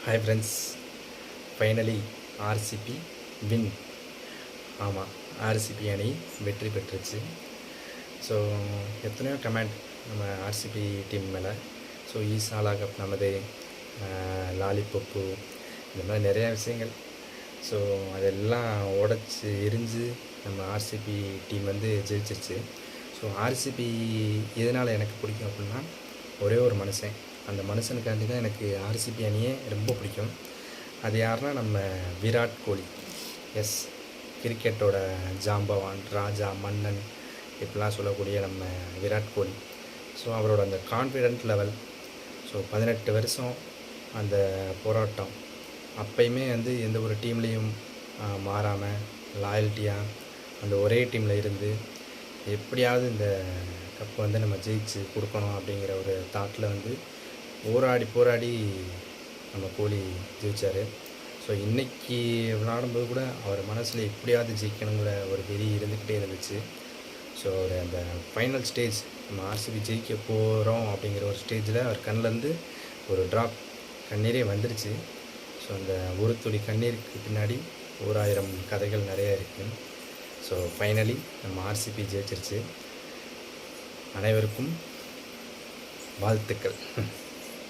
Hi friends, finally RCB win. ஆமாம், RCB அணி வெற்றி பெற்றுச்சு. ஸோ எத்தனையோ கமெண்ட் நம்ம ஆர்சிபி டீம் மேலே. ஸோ ஈசாலா கப் நமது, லாலிபப்பு, இந்த மாதிரி நிறையா விஷயங்கள். ஸோ அதெல்லாம் உடச்சி எரிஞ்சு நம்ம ஆர்சிபி டீம் வந்து ஜெயிச்சிருச்சு. ஸோ ஆர்சிபி எதனால் எனக்கு பிடிக்கும் அப்படின்னா, ஒரே ஒரு மனுஷன். அந்த மனுஷனுக்காண்டி தான் எனக்கு ஆர்சிபி அணியே ரொம்ப பிடிக்கும். அது யாருன்னா நம்ம விராட் கோலி. எஸ், கிரிக்கெட்டோட ஜாம்பவான், ராஜா, மன்னன் இப்படிலாம் சொல்லக்கூடிய நம்ம விராட் கோலி. ஸோ அவரோட அந்த கான்ஃபிடென்ட் லெவல். ஸோ 18 வருஷம் அந்த போராட்டம், அப்பயுமே வந்து எந்த ஒரு டீம்லேயும் மாறாமல் லாயல்ட்டியாக அந்த ஒரே டீமில் இருந்து எப்படியாவது இந்த கப்பை வந்து நம்ம ஜெயிச்சு கொடுக்கணும் அப்படிங்கிற ஒரு தாட்டில் வந்து போராடி நம்ம கோலி ஜெயித்தார். ஸோ இன்றைக்கி விளாடும்போது கூட அவர் மனசில் எப்படியாவது ஜெயிக்கணுங்கிற ஒரு வெறி இருந்துக்கிட்டே இருந்துச்சு. ஸோ அவர் அந்த ஃபைனல் ஸ்டேஜ், நம்ம ஆர்சிபி ஜெயிக்க போகிறோம் அப்படிங்கிற ஒரு ஸ்டேஜில் அவர் கண்ணிலேருந்து ஒரு ட்ராப் கண்ணீரே வந்துருச்சு. ஸோ அந்த ஒரு துளி கண்ணீருக்கு பின்னாடி 1000 கதைகள் நிறையா இருக்குது. ஸோ ஃபைனலி நம்ம ஆர்சிபி ஜெயிச்சிருச்சு. அனைவருக்கும் வாழ்த்துக்கள்.